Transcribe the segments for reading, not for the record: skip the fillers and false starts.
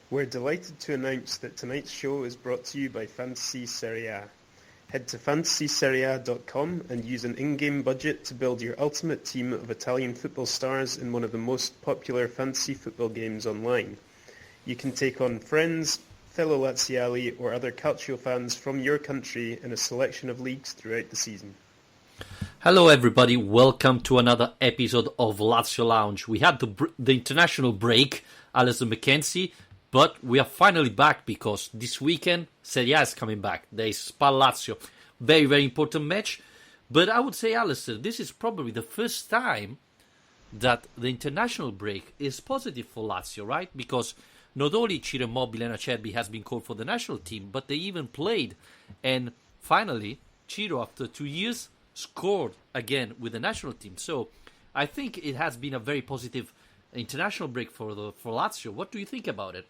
We're delighted to announce that tonight's show is brought to you by Fantasy Serie A. Head to fantasyserie.com and use an in-game budget to build your ultimate team of Italian football stars in one of the most popular fantasy football games online. You can take on friends, fellow Laziali or other Calcio fans from your country in a selection of leagues throughout the season. Hello everybody, welcome to another episode of Lazio Lounge. We had the international break, Alison McKenzie, but we are finally back because this weekend Serie A is coming back. There is SPAL Lazio, very, very important match. But I would say, Alison, this is probably the first time that the international break is positive for Lazio, right? Because not only Ciro Immobile and Acerbi has been called for the national team, but they even played. And finally, Ciro, after 2 years, scored again with the national team. So I think it has been a very positive international break for Lazio. What do you think about it?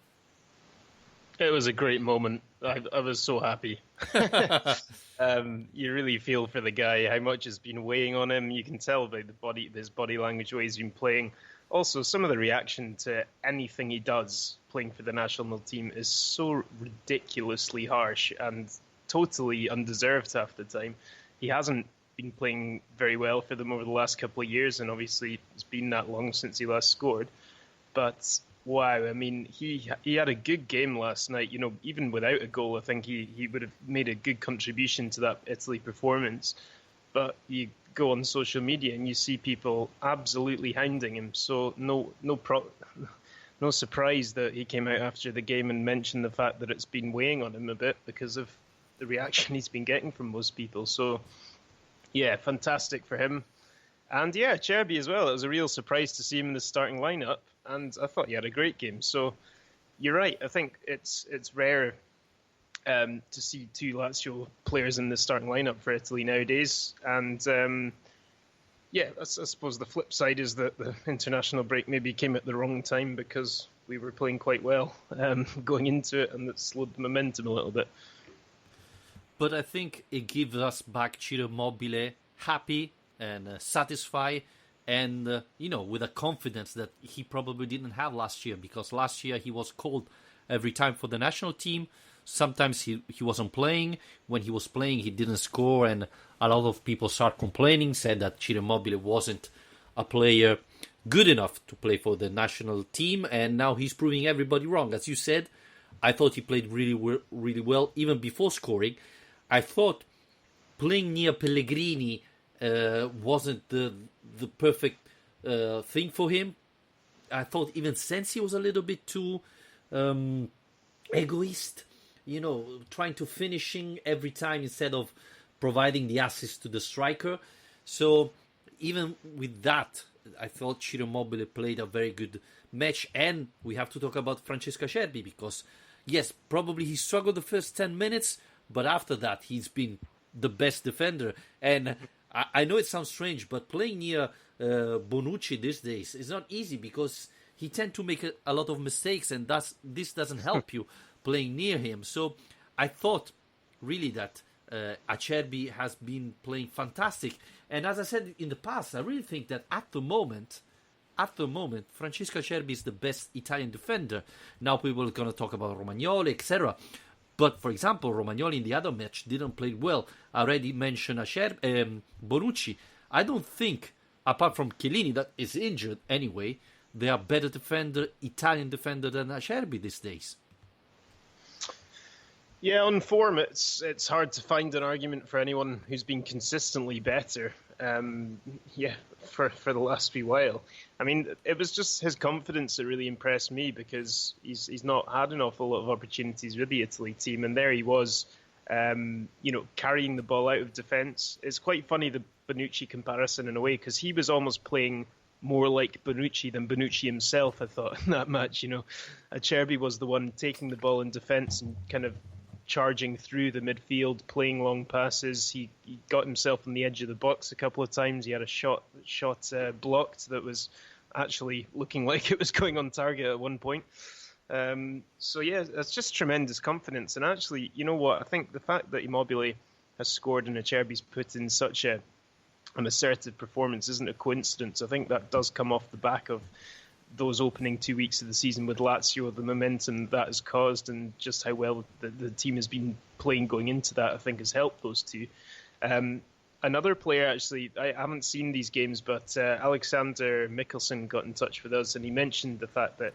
It was a great moment. I was so happy. You really feel for the guy, how much has been weighing on him. You can tell by his body language, the way he's been playing. Also, some of the reaction to anything he does playing for the national team is so ridiculously harsh and totally undeserved half the time. He hasn't been playing very well for them over the last couple of years, and obviously it's been that long since he last scored. But wow, I mean, he had a good game last night. You know, even without a goal, I think he would have made a good contribution to that Italy performance. But you go on social media and you see people absolutely hounding him. So no surprise that he came out after the game and mentioned the fact that it's been weighing on him a bit because of the reaction he's been getting from most people. So yeah, fantastic for him. And yeah, Acerbi as well. It was a real surprise to see him in the starting lineup, and I thought he had a great game. So you're right. I think it's rare to see two Lazio players in the starting lineup for Italy nowadays. And yeah, I suppose the flip side is that the international break maybe came at the wrong time because we were playing quite well going into it, and that slowed the momentum a little bit. But I think it gives us back Ciro Immobile happy and satisfied and, with a confidence that he probably didn't have last year, because last year he was called every time for the national team. Sometimes he wasn't playing. When he was playing, he didn't score, and a lot of people start complaining, said that Ciro Immobile wasn't a player good enough to play for the national team, and now he's proving everybody wrong. As you said, I thought he played really well, even before scoring. I thought playing near Pellegrini wasn't the perfect thing for him. I thought even Sensi was a little bit too egoist, trying to finishing every time instead of providing the assist to the striker. So even with that, I thought Ciro Immobile played a very good match. And we have to talk about Francesco Acerbi because, yes, probably he struggled the first 10 minutes, but after that, he's been the best defender. And I know it sounds strange, but playing near Bonucci these days is not easy because he tends to make a lot of mistakes, and this doesn't help you playing near him. So I thought really that Acerbi has been playing fantastic. And as I said in the past, I really think that at the moment, Francesco Acerbi is the best Italian defender. Now people are going to talk about Romagnoli, etc. But, for example, Romagnoli in the other match didn't play well. I already mentioned Bonucci. I don't think, apart from Chiellini, that is injured anyway, they are better Italian defender than Acerbi these days. Yeah, on form, it's hard to find an argument for anyone who's been consistently better. For the last wee while. I mean, it was just his confidence that really impressed me because he's not had an awful lot of opportunities with the Italy team, and there he was, carrying the ball out of defence. It's quite funny, the Bonucci comparison in a way, because he was almost playing more like Bonucci than Bonucci himself, I thought, in that match. Acerbi was the one taking the ball in defence and kind of charging through the midfield, playing long passes. He got himself on the edge of the box a couple of times. He had a shot blocked that was actually looking like it was going on target at one point. So yeah, that's just tremendous confidence. And actually, you know what? I think the fact that Immobile has scored and Acerbi's put in such an assertive performance isn't a coincidence. I think that does come off the back of those opening 2 weeks of the season with Lazio, the momentum that has caused, and just how well the team has been playing going into that, I think has helped those two. Another player, actually, I haven't seen these games, but Alexander Mikkelsen got in touch with us, and he mentioned the fact that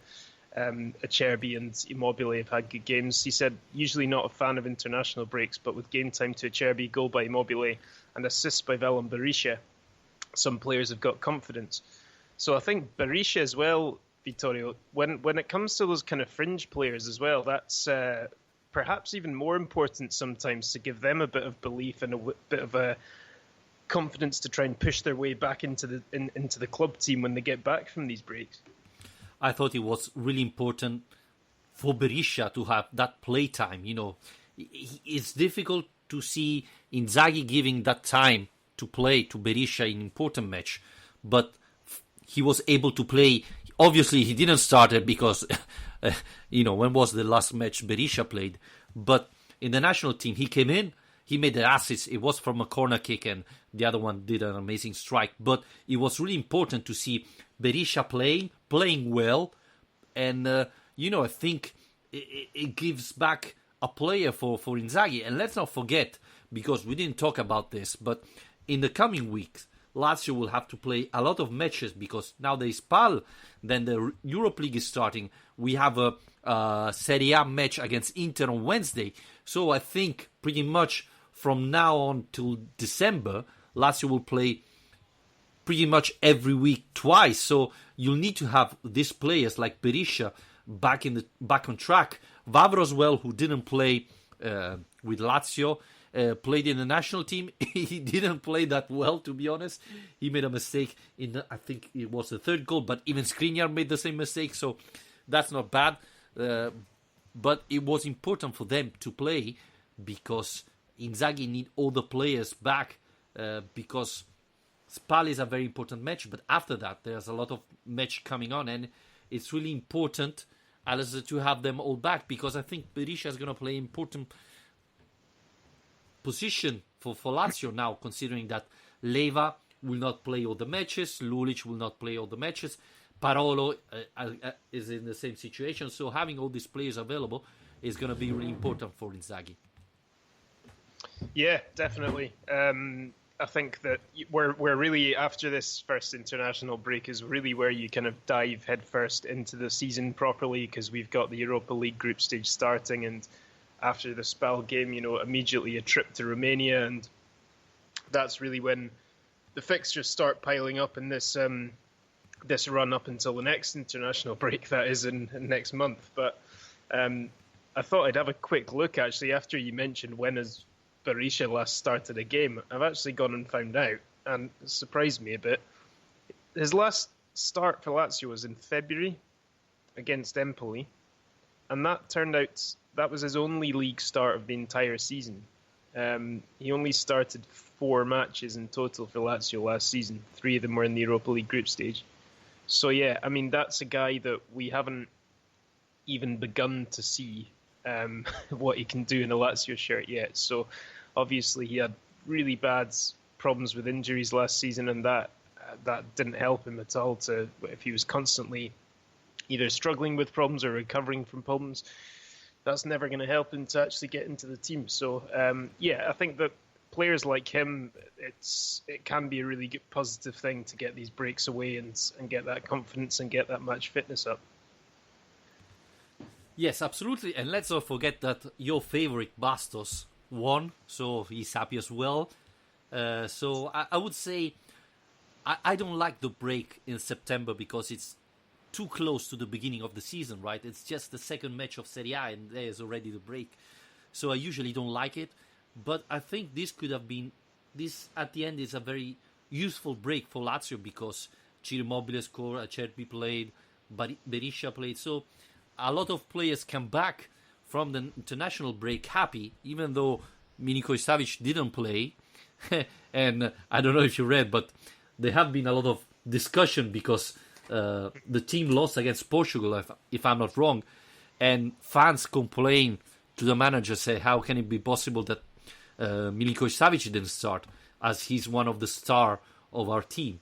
Acerbi and Immobile have had good games. He said, usually not a fan of international breaks, but with game time to Acerbi, goal by Immobile, and assist by Velan Berisha, some players have got confidence. So I think Berisha as well, Vittorio, when it comes to those kind of fringe players as well, that's perhaps even more important sometimes, to give them a bit of belief and a bit of a confidence to try and push their way back into the club team when they get back from these breaks. I thought it was really important for Berisha to have that play time. It's difficult to see Inzaghi giving that time to play to Berisha in important match, but he was able to play. Obviously, he didn't start it because, when was the last match Berisha played? But in the national team, he came in, he made the assist. It was from a corner kick, and the other one did an amazing strike. But it was really important to see Berisha playing well, and I think it gives back a player for Inzaghi. And let's not forget, because we didn't talk about this, but in the coming weeks, Lazio will have to play a lot of matches, because now there is SPAL, then the Europe League is starting. We have a Serie A match against Inter on Wednesday. So I think pretty much from now on till December, Lazio will play pretty much every week twice. So you'll need to have these players like Berisha back on track. Vavro as well, who didn't play with Lazio, played in the national team. He didn't play that well, to be honest. He made a mistake I think it was the third goal, but even Skriniar made the same mistake, so that's not bad. But it was important for them to play, because Inzaghi need all the players back, because SPAL is a very important match, but after that there's a lot of match coming on, and it's really important to have them all back, because I think Berisha is going to play important position for Lazio now, considering that Leva will not play all the matches, Lulic will not play all the matches, Parolo is in the same situation, so having all these players available is going to be really important for Inzaghi. Yeah, definitely. I think that we're really, after this first international break, is really where you kind of dive headfirst into the season properly, because we've got the Europa League group stage starting, and after the SPAL game, immediately a trip to Romania, and that's really when the fixtures start piling up in this run up until the next international break, that is in next month. But I thought I'd have a quick look, actually, after you mentioned when has Berisha last started a game. I've actually gone and found out, and it surprised me a bit. His last start for Lazio was in February against Empoli, and that turned out that was his only league start of the entire season. He only started 4 matches in total for Lazio last season. 3 of them were in the Europa League group stage. So yeah, I mean, that's a guy that we haven't even begun to see what he can do in a Lazio shirt yet. So obviously he had really bad problems with injuries last season, and that didn't help him at all. If he was constantly either struggling with problems or recovering from problems, that's never going to help him to actually get into the team. So yeah, I think that players like him, it can be a really good positive thing to get these breaks away and get that confidence and get that match fitness up. Yes, absolutely. And let's not forget that your favorite Bastos won, so he's happy as well. So I would say I don't like the break in September, because it's too close to the beginning of the season, right? It's just the second match of Serie A and there's already the break. So I usually don't like it. But I think this could have been, at the end is a very useful break for Lazio, because Ciro Immobile scored, Acerbi played, Berisha played. So a lot of players come back from the international break happy, even though Milinkovic-Savic didn't play. And I don't know if you read, but there have been a lot of discussion because the team lost against Portugal, if I'm not wrong, and fans complain to the manager, say, how can it be possible that Milinkovic-Savic didn't start, as he's one of the star of our team?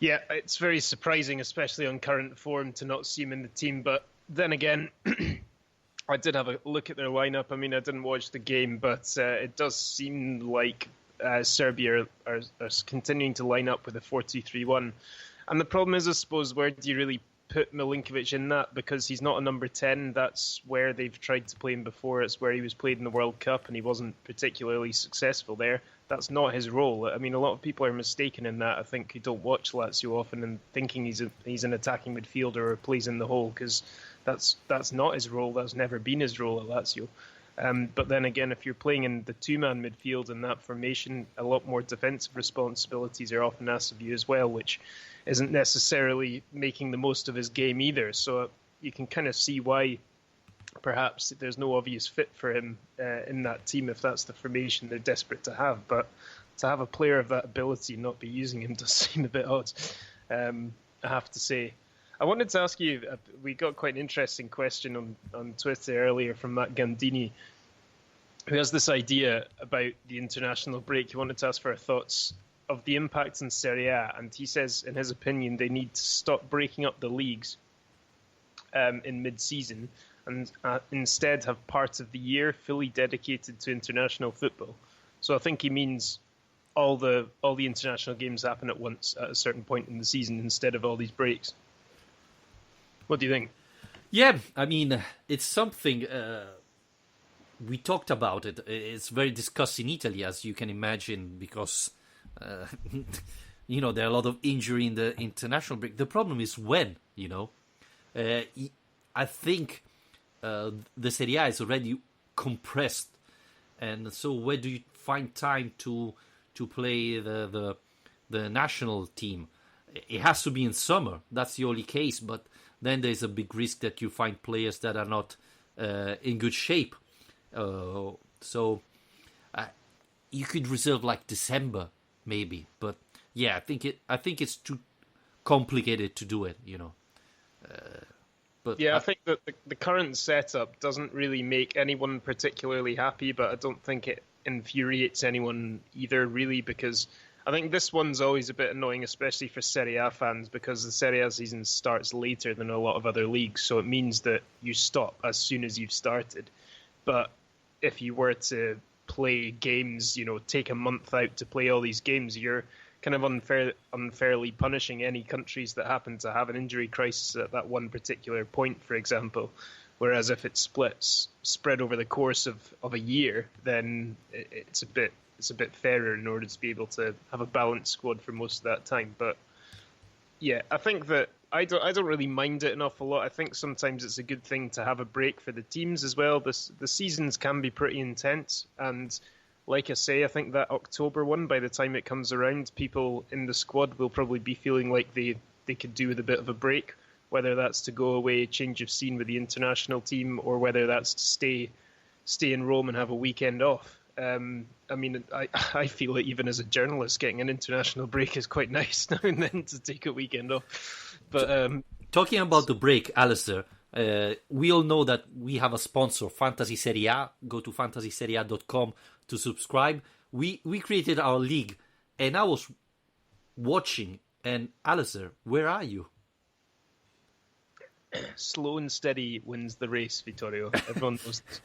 Yeah, it's very surprising, especially on current form, to not see him in the team. But then again, I did have a look at their lineup. I mean, I didn't watch the game, but it does seem like Serbia are continuing to line up with a 4-2-3-1. And the problem is, I suppose, where do you really put Milinkovic in that? Because he's not a number 10. That's where they've tried to play him before. It's where he was played in the World Cup, and he wasn't particularly successful there. That's not his role. I mean, a lot of people are mistaken in that. I think who don't watch Lazio often and thinking he's an attacking midfielder or plays in the hole, because that's not his role. That's never been his role at Lazio. But then again, if you're playing in the two-man midfield in that formation, a lot more defensive responsibilities are often asked of you as well, which isn't necessarily making the most of his game either. So you can kind of see why perhaps there's no obvious fit for him in that team if that's the formation they're desperate to have. But to have a player of that ability and not be using him does seem a bit odd, I have to say. I wanted to ask you, we got quite an interesting question on Twitter earlier from Matt Gandini, who has this idea about the international break. He wanted to ask for our thoughts of the impact in Serie A, and he says, in his opinion, they need to stop breaking up the leagues in mid-season and instead have parts of the year fully dedicated to international football. So I think he means all the international games happen at once at a certain point in the season instead of all these breaks. What do you think? Yeah, I mean, it's something we talked about it. It's very discussed in Italy, as you can imagine, because there are a lot of injury in the international break. The problem is when, I think the Serie A is already compressed, and so where do you find time to play the national team? It has to be in summer. That's the only case, but then there's a big risk that you find players that are not in good shape. So you could reserve like December maybe, but yeah, I think it's too complicated to do it, But yeah, I think that the current setup doesn't really make anyone particularly happy, but I don't think it infuriates anyone either, really, because I think this one's always a bit annoying, especially for Serie A fans, because the Serie A season starts later than a lot of other leagues, so it means that you stop as soon as you've started. But if you were to play games, take a month out to play all these games, you're kind of unfairly punishing any countries that happen to have an injury crisis at that one particular point, for example. Whereas if it's spread over the course of a year, then it's a bit fairer in order to be able to have a balanced squad for most of that time. But yeah, I think that I don't really mind it an awful lot. I think sometimes it's a good thing to have a break for the teams as well. The seasons can be pretty intense, and like I say, I think that October one, by the time it comes around, people in the squad will probably be feeling like they could do with a bit of a break, whether that's to go away, change of scene with the international team, or whether that's to stay in Rome and have a weekend off. I mean, I feel it even as a journalist, getting an international break is quite nice now and then to take a weekend off. But talking about the break, Alistair, we all know that we have a sponsor, Fantasy Serie A. Go to fantasyseria.com to subscribe. We created our league, and I was watching. And Alistair, where are you? Slow and steady wins the race, Vittorio. Everyone knows this.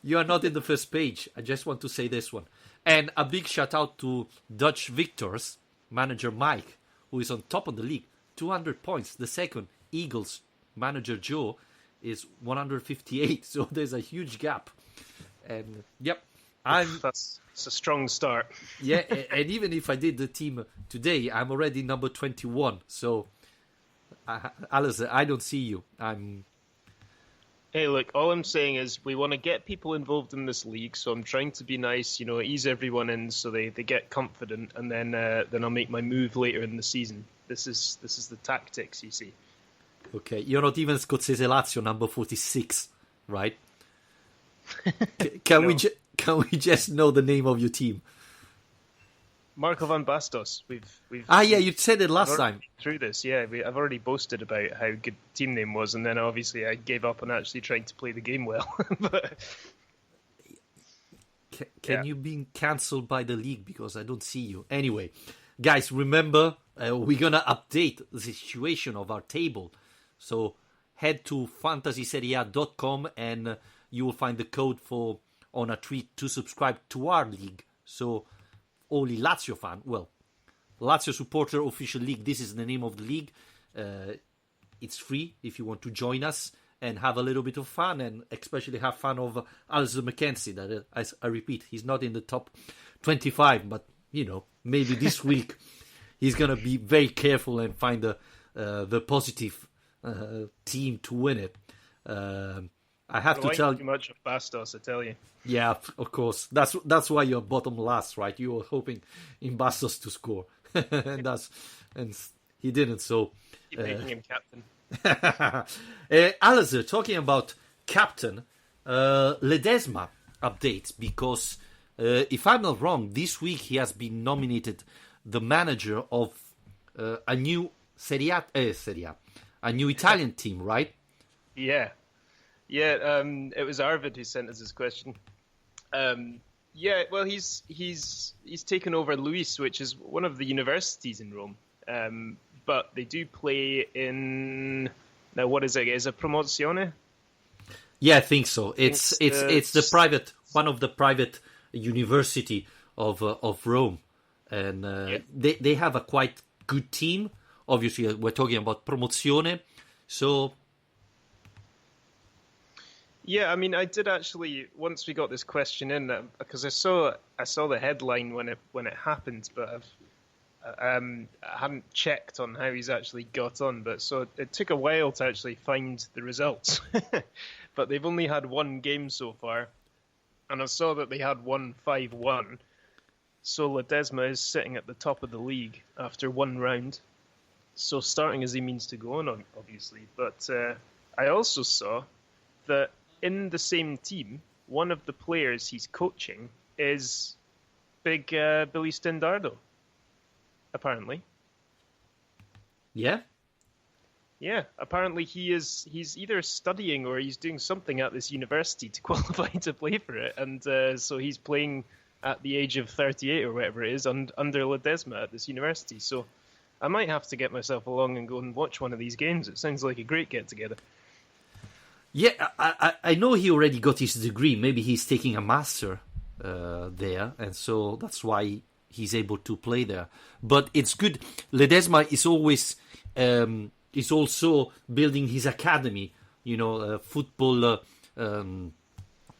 You are not in the first page. I just want to say this one. And a big shout out to Dutch Victors, manager Mike, who is on top of the league. 200 points. The second, Eagles, manager Joe, is 158. So there's a huge gap. And yep, It's a strong start. Yeah, and even if I did the team today, I'm already number 21. So, Alistair, I don't see you. Hey, look, all I'm saying is we want to get people involved in this league, so I'm trying to be nice, ease everyone in so they get confident, and then I'll make my move later in the season. This is the tactics, you see. Okay, you're not even Scozzese Lazio number 46, right? Can No. we just know the name of your team? Marco van Bastos. We've yeah, you said it last time. Through this, yeah, I've already boasted about how good the team name was, and then obviously I gave up on actually trying to play the game well. But Can you be cancelled by the league because I don't see you? Anyway, guys, remember we're going to update the situation of our table. So head to fantasyseria.com and you will find the code on a tweet to subscribe to our league. So only Lazio fan, Lazio Supporter Official League, this is the name of the league. It's free if you want to join us and have a little bit of fun, and especially have fun of Alistair McKenzie. That I repeat, he's not in the top 25, but maybe this week he's gonna be very careful and find the positive team to win it. I have to tell you, too much of Bastos, I tell you. Yeah, of course. That's why you're bottom last, right? You were hoping in Bastos to score, and he didn't. So keep making him captain. Alistair, talking about captain, Ledesma updates, because if I'm not wrong, this week he has been nominated the manager of a new Serie A, a new Italian team, right? Yeah. It was Arvid who sent us this question. He's taken over Luis, which is one of the universities in Rome. But they do play in, now what is it? Is it Promozione? Yeah, I think so. It's the private, one of the private university of Rome, and they have a quite good team. Obviously, we're talking about Promozione, so. Yeah, I mean, I did actually, once we got this question in, because I saw the headline when it happened, but I hadn't checked on how he's actually got on. But so it took a while to actually find the results. But they've only had one game so far, and I saw that they had won 5-1. So Ledesma is sitting at the top of the league after one round. So starting as he means to go on, obviously. But I also saw that in the same team, one of the players he's coaching is big Billy Stendardo, apparently. Yeah? Yeah, apparently he's either studying or he's doing something at this university to qualify to play for it. And so he's playing at the age of 38 or whatever it is under Ledesma at this university. So I might have to get myself along and go and watch one of these games. It sounds like a great get-together. Yeah, I know he already got his degree. Maybe he's taking a master there, and so that's why he's able to play there. But it's good. Ledesma is also building his academy, football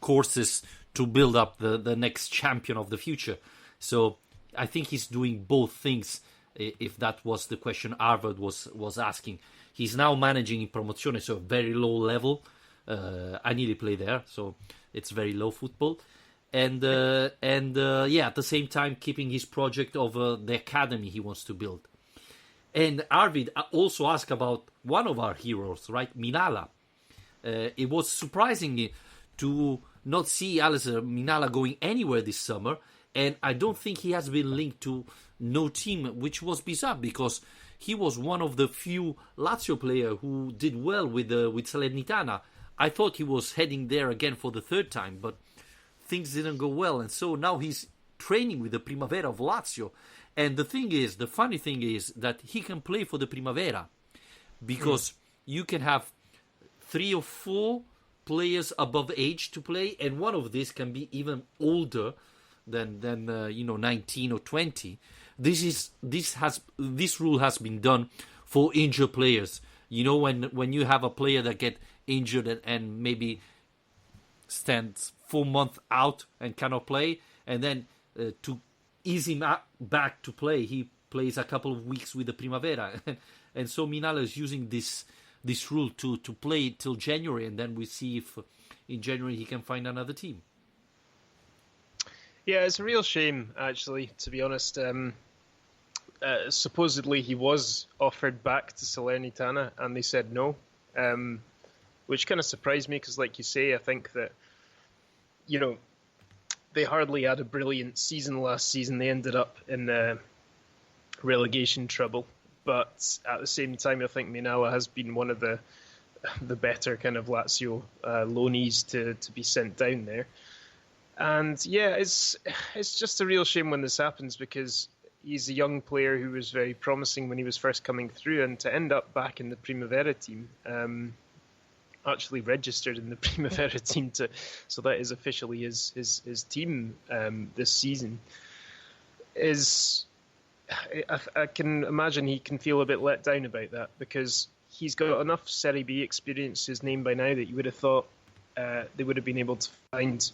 courses to build up the next champion of the future. So I think he's doing both things, if that was the question Arvid was asking. He's now managing in Promozione, so very low level. I nearly play there, so it's very low football, and at the same time keeping his project of the academy he wants to build. And Arvid also asked about one of our heroes, right, Minala. It was surprising to not see Alistair Minala going anywhere this summer, and I don't think he has been linked to no team, which was bizarre because he was one of the few Lazio players who did well with Salernitana. I thought he was heading there again for the third time, but things didn't go well. And so now he's training with the Primavera of Lazio. And the funny thing is that he can play for the Primavera because you can have 3 or 4 players above age to play, and one of these can be even older than 19 or 20. This rule has been done for injured players. When you have a player that get injured and maybe stands 4 months out and cannot play, and then to ease him back to play, he plays a couple of weeks with the Primavera. And so Minala is using this rule to play till January, and then we see if in January he can find another team. Yeah, it's a real shame, actually, to be honest. Supposedly he was offered back to Salernitana, and they said no. Which kind of surprised me because, like you say, I think that, they hardly had a brilliant season last season. They ended up in relegation trouble. But at the same time, I think Minala has been one of the better kind of Lazio loanees to be sent down there. And yeah, it's just a real shame when this happens because he's a young player who was very promising when he was first coming through, and to end up back in the Primavera team, actually registered in the Primavera team, so that is officially his team this season, is I can imagine he can feel a bit let down about that, because he's got enough Serie B experience to his name by now that you would have thought they would have been able to find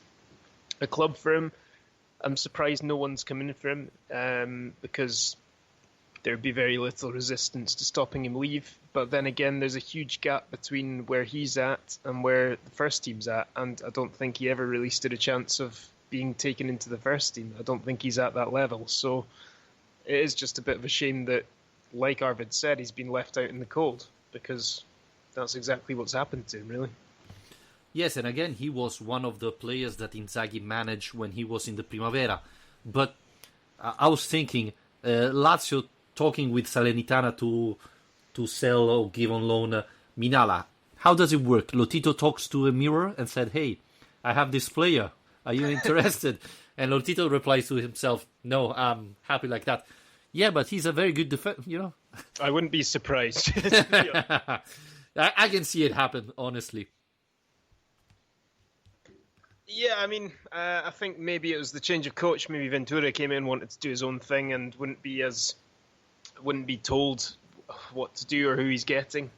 a club for him. I'm surprised no one's come in for him, because there'd be very little resistance to stopping him leave. But then again, there's a huge gap between where he's at and where the first team's at, and I don't think he ever really stood a chance of being taken into the first team. I don't think he's at that level. So it is just a bit of a shame that, like Arvid said, he's been left out in the cold, because that's exactly what's happened to him, really. Yes, and again, he was one of the players that Inzaghi managed when he was in the Primavera. But I was thinking, Lazio talking with Salernitana to sell or give on loan Minala. How does it work? Lotito talks to a mirror and said, "Hey, I have this player. Are you interested?" And Lotito replies to himself, "No, I'm happy like that." Yeah, but he's a very good defender, I wouldn't be surprised. I can see it happen, honestly. Yeah, I mean, I think maybe it was the change of coach. Maybe Ventura came in, wanted to do his own thing, and wouldn't be told what to do or who he's getting.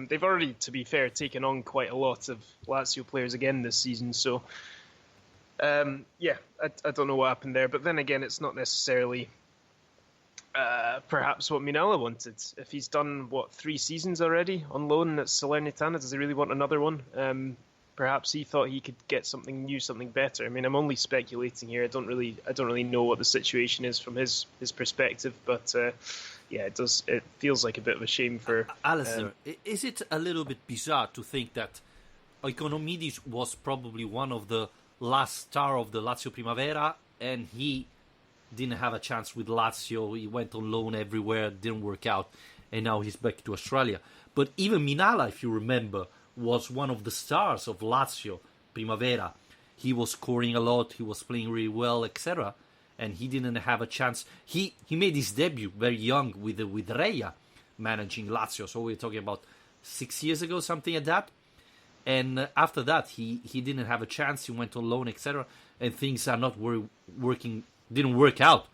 They've already, to be fair, taken on quite a lot of Lazio players again this season. So, yeah, I don't know what happened there. But then again, it's not necessarily perhaps what Minella wanted. If he's done, 3 seasons already on loan at Salernitana, does he really want another one? Perhaps he thought he could get something new, something better. I mean, I'm only speculating here. I don't really know what the situation is from his perspective. But yeah, it feels like a bit of a shame for Alistair. Is it a little bit bizarre to think that Oikonomidis was probably one of the last star of the Lazio Primavera, and he didn't have a chance with Lazio. He went on loan everywhere, didn't work out, and now he's back to Australia. But even Minala, if you remember, was one of the stars of Lazio Primavera. He was scoring a lot, he was playing really well, etc. And he didn't have a chance. He made his debut very young with Reia managing Lazio. So we're talking about 6 years ago, something like that. And after that, he didn't have a chance. He went on loan, etc. And things are not working. Didn't work out.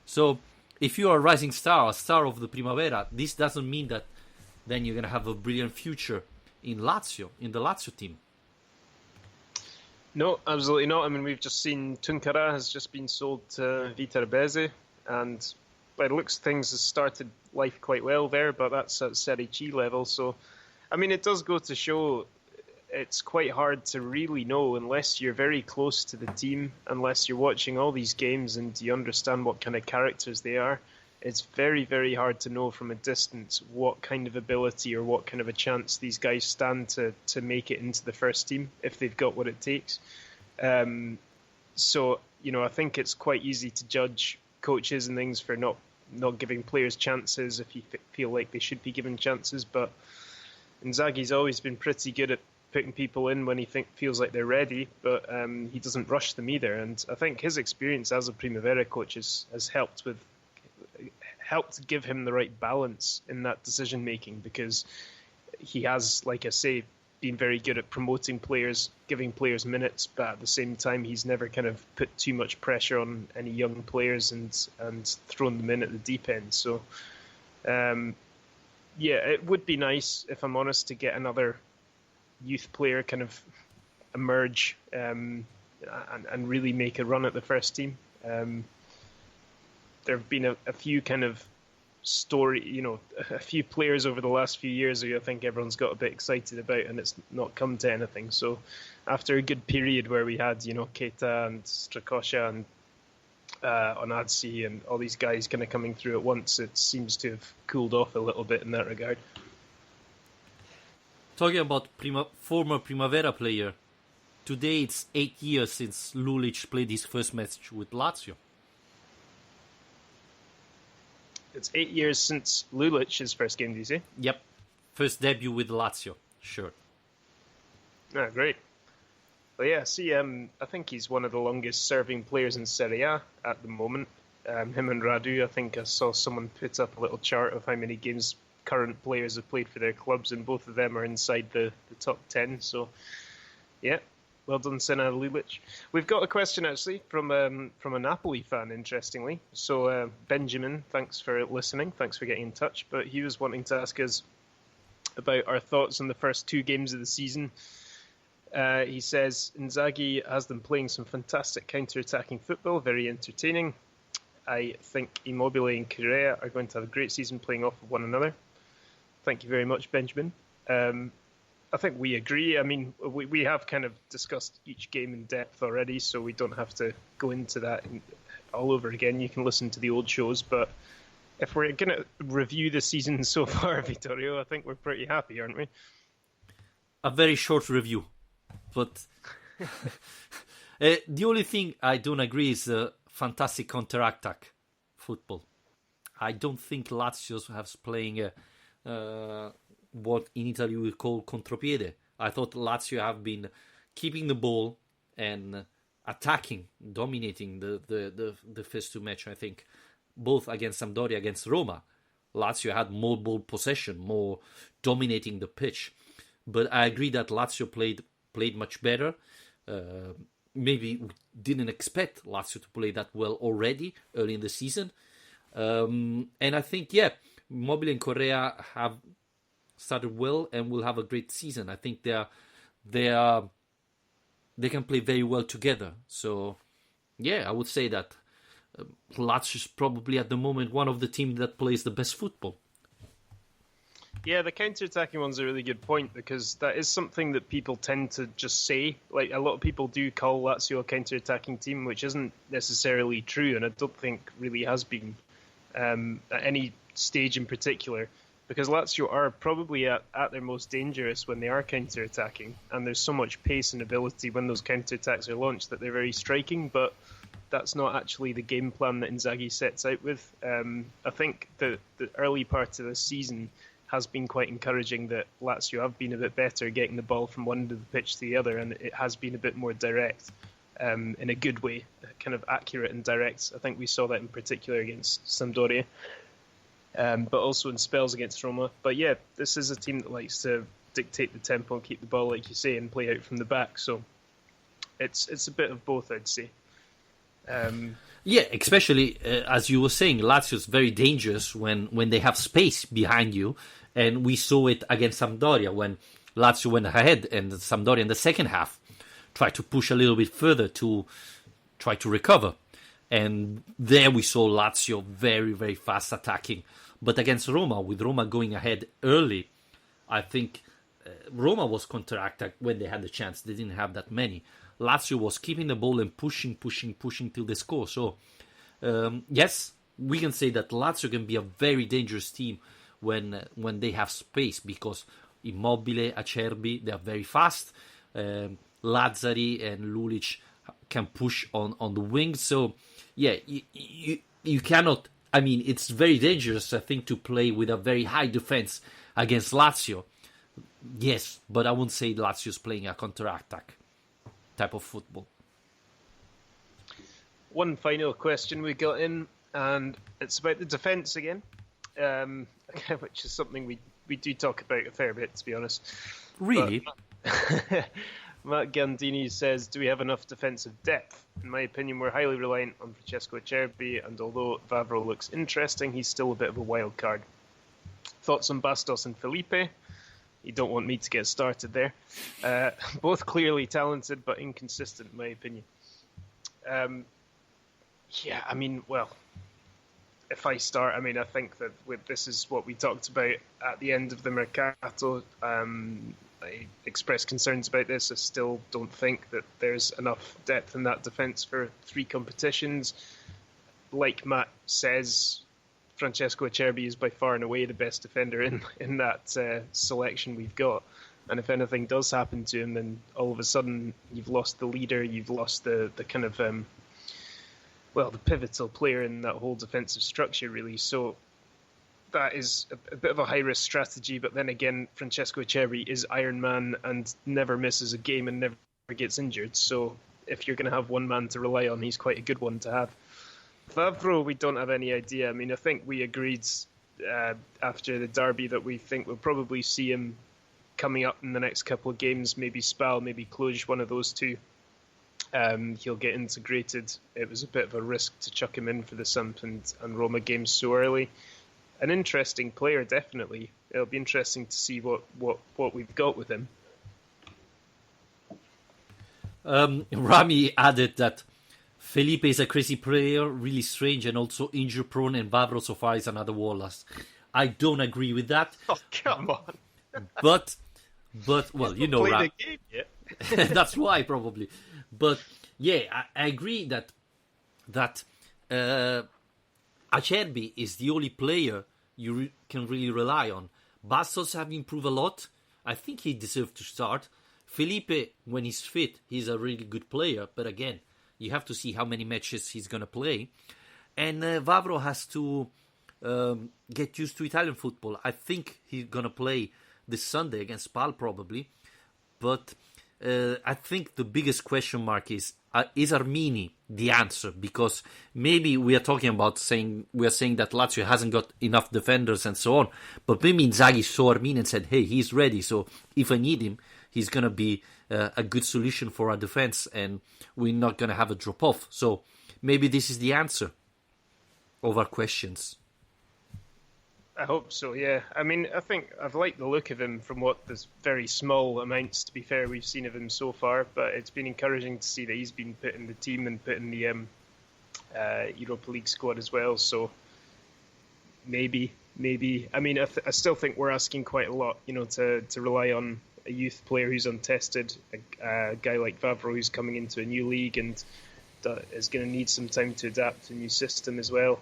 So if you are a rising star, a star of the Primavera, this doesn't mean that then you're gonna have a brilliant future in Lazio, in the Lazio team. No, absolutely not. I mean, we've just seen Tunkara has just been sold to Viterbese, and by the looks of things has started life quite well there, but that's at Serie C level. So, I mean, it does go to show it's quite hard to really know unless you're very close to the team, unless you're watching all these games and you understand what kind of characters they are. It's very, very hard to know from a distance what kind of ability or what kind of a chance these guys stand to make it into the first team if they've got what it takes. So, I think it's quite easy to judge coaches and things for not giving players chances if you feel like they should be given chances. But Inzaghi's always been pretty good at putting people in when he feels like they're ready, but he doesn't rush them either. And I think his experience as a Primavera coach has helped give him the right balance in that decision making, because he has, like I say, been very good at promoting players, giving players minutes, but at the same time he's never kind of put too much pressure on any young players and thrown them in at the deep end. So yeah, it would be nice, if I'm honest, to get another youth player kind of emerge and really make a run at the first team. There have been a few kind of a few players over the last few years who I think everyone's got a bit excited about, and it's not come to anything. So after a good period where we had, Keita and Strakosha and Onadsi and all these guys kind of coming through at once, it seems to have cooled off a little bit in that regard. Talking about former Primavera player, today it's 8 years since Lulic played his first match with Lazio. It's 8 years since Lulic's first game, do you say? Yep. First debut with Lazio. Sure. Ah, great. Well, yeah, see, I think he's one of the longest serving players in Serie A at the moment. him and Radu. I think I saw someone put up a little chart of how many games current players have played for their clubs, and both of them are inside the top 10. So, yeah, well done, Senna Lulic. We've got a question, actually, from a Napoli fan, interestingly. So, Benjamin, thanks for listening. Thanks for getting in touch. But he was wanting to ask us about our thoughts on the first 2 games of the season. He says, Inzaghi has them playing some fantastic counter-attacking football, very entertaining. I think Immobile and Correa are going to have a great season playing off of one another. Thank you very much, Benjamin. I think we agree. I mean, we have kind of discussed each game in depth already, so we don't have to go into that all over again. You can listen to the old shows, but if we're going to review the season so far, Vittorio, I think we're pretty happy, aren't we? A very short review, but the only thing I don't agree is fantastic counter-attack football. I don't think Lazio has playing what in Italy we call contropiede. I thought Lazio have been keeping the ball and attacking, dominating the first 2 matches. I think both against Sampdoria, against Roma, Lazio had more ball possession, more dominating the pitch. But I agree that Lazio played much better. Maybe we didn't expect Lazio to play that well already early in the season. And I think, Immobile and Correa have started well and will have a great season. I think they can play very well together. So, I would say that Lazio is probably at the moment one of the teams that plays the best football. Yeah, the counter-attacking one's a really good point, because that is something that people tend to just say. Like, a lot of people do call Lazio a counter-attacking team, which isn't necessarily true, and I don't think really has been at any stage in particular, because Lazio are probably at their most dangerous when they are counter-attacking, and there's so much pace and ability when those counter-attacks are launched that they're very striking, but that's not actually the game plan that Inzaghi sets out with. I think the early part of the season has been quite encouraging, that Lazio have been a bit better getting the ball from one end of the pitch to the other, and it has been a bit more direct, in a good way, kind of accurate and direct. I think we saw that in particular against Sampdoria, but also in spells against Roma. But yeah, this is a team that likes to dictate the tempo and keep the ball, like you say, and play out from the back. So it's a bit of both, I'd say. Especially as you were saying, Lazio is very dangerous when they have space behind you, and we saw it against Sampdoria when Lazio went ahead, and Sampdoria in the second half tried to push a little bit further to try to recover, and there we saw Lazio very, very fast attacking. But against Roma, with Roma going ahead early, I think Roma was counter-attack when they had the chance. They didn't have that many. Lazio was keeping the ball and pushing till they score. So, yes, we can say that Lazio can be a very dangerous team when they have space, because Immobile, Acerbi, they are very fast. Lazzari and Lulic can push on the wings. So, you cannot... I mean, it's very dangerous, I think, to play with a very high defense against Lazio. Yes, but I wouldn't say Lazio is playing a counter-attack type of football. One final question we got in, and it's about the defence again, which is something we do talk about a fair bit, to be honest. Really? But, Matt Gandini says, do we have enough defensive depth? In my opinion, we're highly reliant on Francesco Acerbi, and although Vavro looks interesting, he's still a bit of a wild card. Thoughts on Bastos and Felipe? You don't want me to get started there. Both clearly talented, but inconsistent, in my opinion. If I start, I think that this is what we talked about at the end of the Mercato. I expressed concerns about this. I still don't think that there's enough depth in that defence for 3 competitions. Like Matt says, Francesco Acerbi is by far and away the best defender in that selection we've got. And if anything does happen to him, then all of a sudden you've lost the leader, you've lost the kind of, the pivotal player in that whole defensive structure, really. So that is a bit of a high-risk strategy. But then again, Francesco Acerbi is Iron Man and never misses a game and never gets injured. So if you're going to have one man to rely on, he's quite a good one to have. Vavro, we don't have any idea. I mean, I think we agreed after the derby that we think we'll probably see him coming up in the next couple of games, maybe SPAL, maybe Cluj, one of those two. He'll get integrated. It was a bit of a risk to chuck him in for the Samp and Roma games so early. An interesting player, definitely. It'll be interesting to see what we've got with him. Rami added that Felipe is a crazy player, really strange and also injury prone, and Vavro so far is another Wallace. I don't agree with that. Oh, come on. But well, you know, Rami. The game yet. That's why probably. But yeah, I agree that Acerbi is the only player you can really rely on. Bastos have improved a lot. I think he deserves to start. Felipe, when he's fit, he's a really good player. But again, you have to see how many matches he's going to play. And Vavro has to get used to Italian football. I think he's going to play this Sunday against SPAL probably. But I think the biggest question mark is Armini the answer? Because maybe we are talking about saying that Lazio hasn't got enough defenders and so on. But maybe Inzaghi saw Armini and said, hey, he's ready. So if I need him, he's going to be a good solution for our defense and we're not going to have a drop-off. So maybe this is the answer of our questions. I hope so, yeah. I mean, I think I've liked the look of him from what the very small amounts, to be fair, we've seen of him so far, but it's been encouraging to see that he's been put in the team and put in the Europa League squad as well, so maybe. I mean, I still think we're asking quite a lot, to rely on a youth player who's untested, a guy like Vavro who's coming into a new league and is going to need some time to adapt to a new system as well.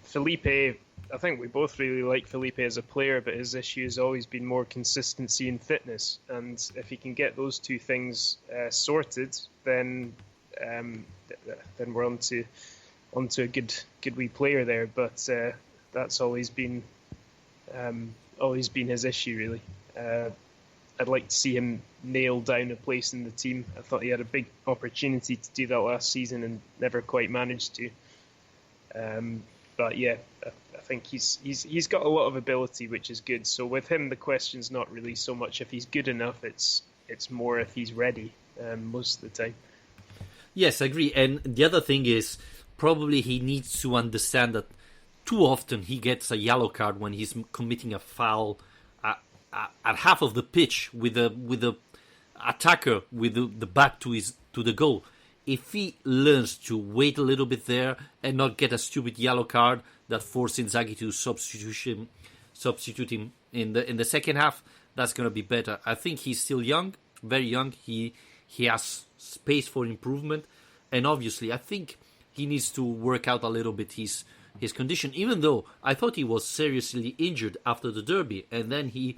Felipe, I think we both really like Felipe as a player, but his issue has always been more consistency and fitness. And if he can get those two things sorted, then we're onto a good wee player there. But that's always been his issue, really. I'd like to see him nail down a place in the team. I thought he had a big opportunity to do that last season and never quite managed to. But yeah, I think he's got a lot of ability, which is good. So with him, the question's not really so much if he's good enough; it's more if he's ready most of the time. Yes, I agree. And the other thing is probably he needs to understand that too often he gets a yellow card when he's committing a foul at half of the pitch with the attacker with the back to the goal. If he learns to wait a little bit there and not get a stupid yellow card that forces Inzaghi to substitute him in the second half, that's going to be better. I think he's still young, very young. He has space for improvement, and obviously I think he needs to work out a little bit his condition. Even though I thought he was seriously injured after the derby, and then he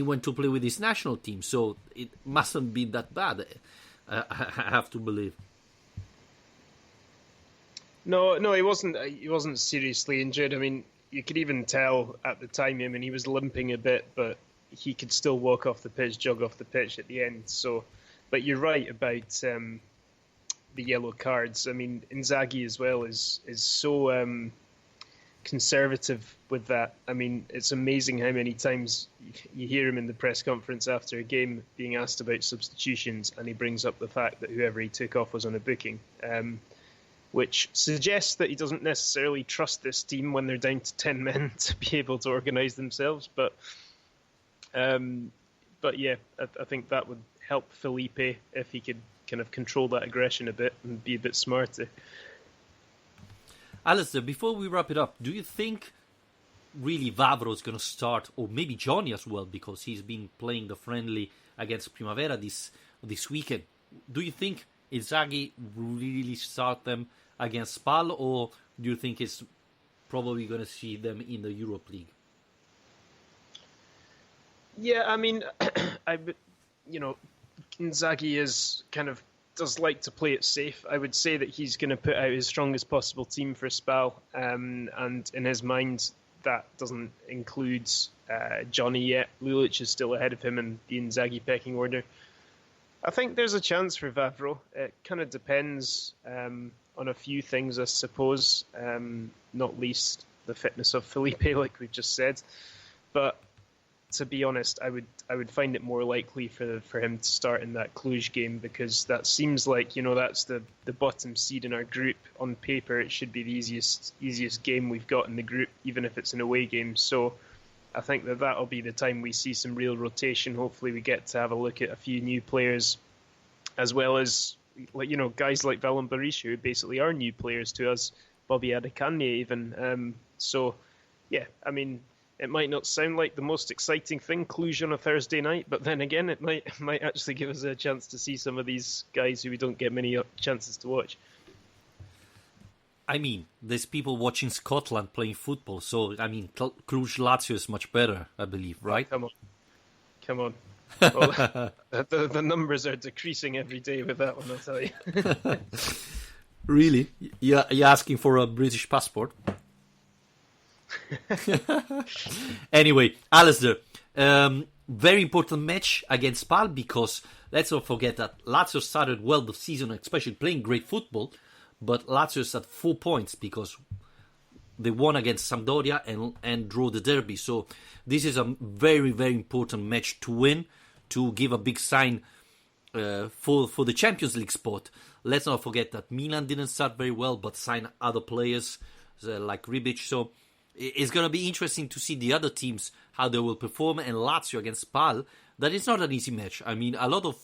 went to play with his national team, so it mustn't be that bad. I have to believe. No, he wasn't. He wasn't seriously injured. I mean, you could even tell at the time. I mean, he was limping a bit, but he could still walk off the pitch, jog off the pitch at the end. So, but you're right about the yellow cards. I mean, Inzaghi as well is so conservative with that. I mean, it's amazing how many times you hear him in the press conference after a game being asked about substitutions, and he brings up the fact that whoever he took off was on a booking, which suggests that he doesn't necessarily trust this team when they're down to 10 men to be able to organise themselves. But yeah, I think that would help Felipe if he could kind of control that aggression a bit and be a bit smarter. Alistair, before we wrap it up, do you think really Vavro is going to start, or maybe Johnny as well, because he's been playing the friendly against Primavera this weekend? Do you think Inzaghi really start them against SPAL, or do you think it's probably going to see them in the Europa League? Yeah, I mean, Inzaghi does like to play it safe. I would say that he's going to put out his strongest possible team for SPAL, and in his mind, that doesn't include Johnny yet. Lulic is still ahead of him in the Inzaghi pecking order. I think there's a chance for Vavro. It kind of depends on a few things, I suppose, not least the fitness of Felipe, like we've just said. But to be honest, I would find it more likely for him to start in that Cluj game, because that seems like, that's the bottom seed in our group. On paper, it should be the easiest game we've got in the group, even if it's an away game. So I think that'll be the time we see some real rotation. Hopefully we get to have a look at a few new players, as well as guys like Valon Berisha, who basically are new players to us, Bobby Adekanye even. So yeah, I mean, it might not sound like the most exciting thing, Cluj on a Thursday night, but then again, it might actually give us a chance to see some of these guys who we don't get many chances to watch. I mean, there's people watching Scotland playing football, so, I mean, Cluj Lazio is much better, I believe, right? Come on. Well, the numbers are decreasing every day with that one, I'll tell you. Really? You're asking for a British passport? Anyway, Alistair, very important match against SPAL, because let's not forget that Lazio started well the season, especially playing great football, but Lazio is at 4 points because they won against Sampdoria and drew the derby. So this is a very, very important match to win, to give a big sign for the Champions League spot. Let's not forget that Milan didn't start very well, but signed other players like Ribic. So it's going to be interesting to see the other teams, how they will perform. And Lazio against SPAL, that is not an easy match. I mean, a lot of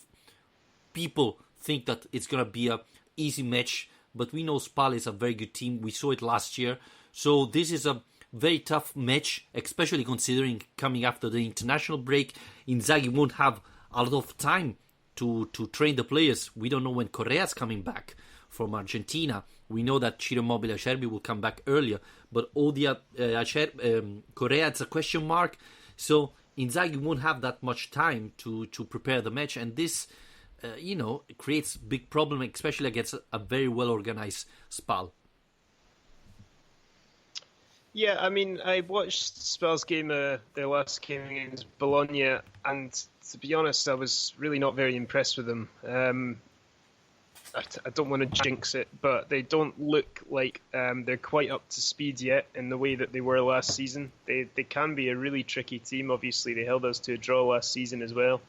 people think that it's going to be an easy match, but we know SPAL is a very good team. We saw it last year. So this is a very tough match, especially considering coming after the international break. Inzaghi won't have a lot of time to train the players. We don't know when Correa's coming back from Argentina. We know that Ciro Immobile Acerbi will come back earlier, but all the Correa, it's a question mark. So Inzaghi won't have that much time to prepare the match, and this creates big problem, especially against a very well organized SPAL. Yeah, I mean, I watched SPAL's game, their last game against Bologna, and to be honest, I was really not very impressed with them. I don't want to jinx it, but they don't look like they're quite up to speed yet in the way that they were last season. They can be a really tricky team. Obviously, they held us to a draw last season as well.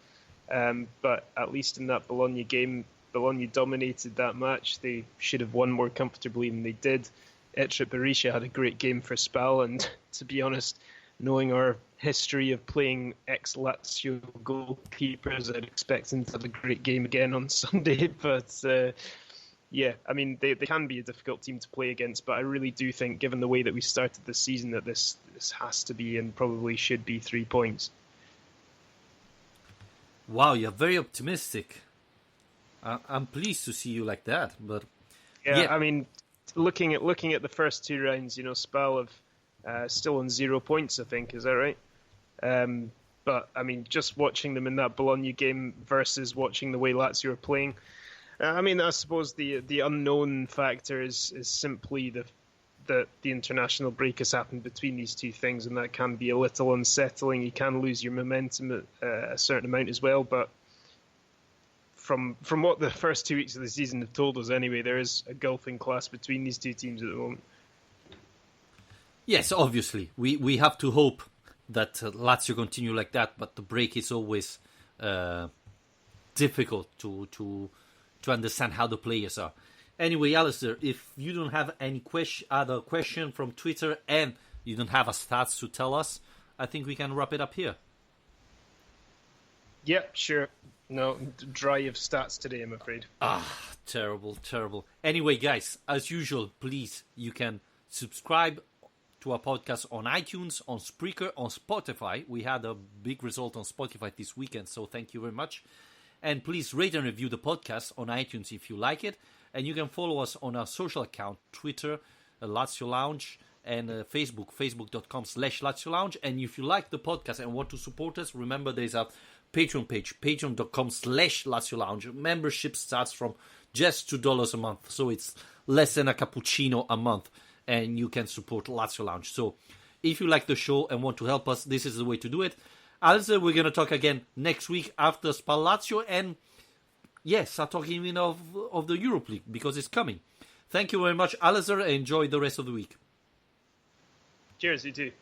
But at least in that Bologna game, Bologna dominated that match. They should have won more comfortably than they did. Etrit Berisha had a great game for SPAL, and to be honest, knowing our history of playing ex-Lazio goalkeepers, I'd expect him to have a great game again on Sunday. But yeah, I mean, they can be a difficult team to play against, but I really do think, given the way that we started the season, that this has to be and probably should be 3 points. Wow, you're very optimistic. I'm pleased to see you like that. But yeah, I mean, looking at the first 2 rounds, SPAL have still on 0 points, I think. Is that right? But I mean, just watching them in that Bologna game versus watching the way Lazio are playing, I mean, I suppose the unknown factor is simply the international break has happened between these two things, and that can be a little unsettling. You can lose your momentum a certain amount as well, but from what the first 2 weeks of the season have told us anyway, there is a gulf in class between these two teams at the moment. Yes, obviously. We have to hope that Lazio continue like that, but the break is always difficult to understand how the players are. Anyway, Alistair, if you don't have any other question from Twitter and you don't have a stats to tell us, I think we can wrap it up here. Yeah, sure. No, dry of stats today, I'm afraid. Terrible. Anyway, guys, as usual, please, you can subscribe to our podcast on iTunes, on Spreaker, on Spotify. We had a big result on Spotify this weekend, so thank you very much. And please rate and review the podcast on iTunes if you like it. And you can follow us on our social account, Twitter, Lazio Lounge, and Facebook, facebook.com/Lazio Lounge. And if you like the podcast and want to support us, remember there's a Patreon page, patreon.com/Lazio Lounge. Membership starts from just $2 a month, so it's less than a cappuccino a month, and you can support Lazio Lounge. So if you like the show and want to help us, this is the way to do it. Also, we're going to talk again next week after SPAL Lazio, and yes, I'm talking of the Europe League because it's coming. Thank you very much, Alistair. Enjoy the rest of the week. Cheers, you too.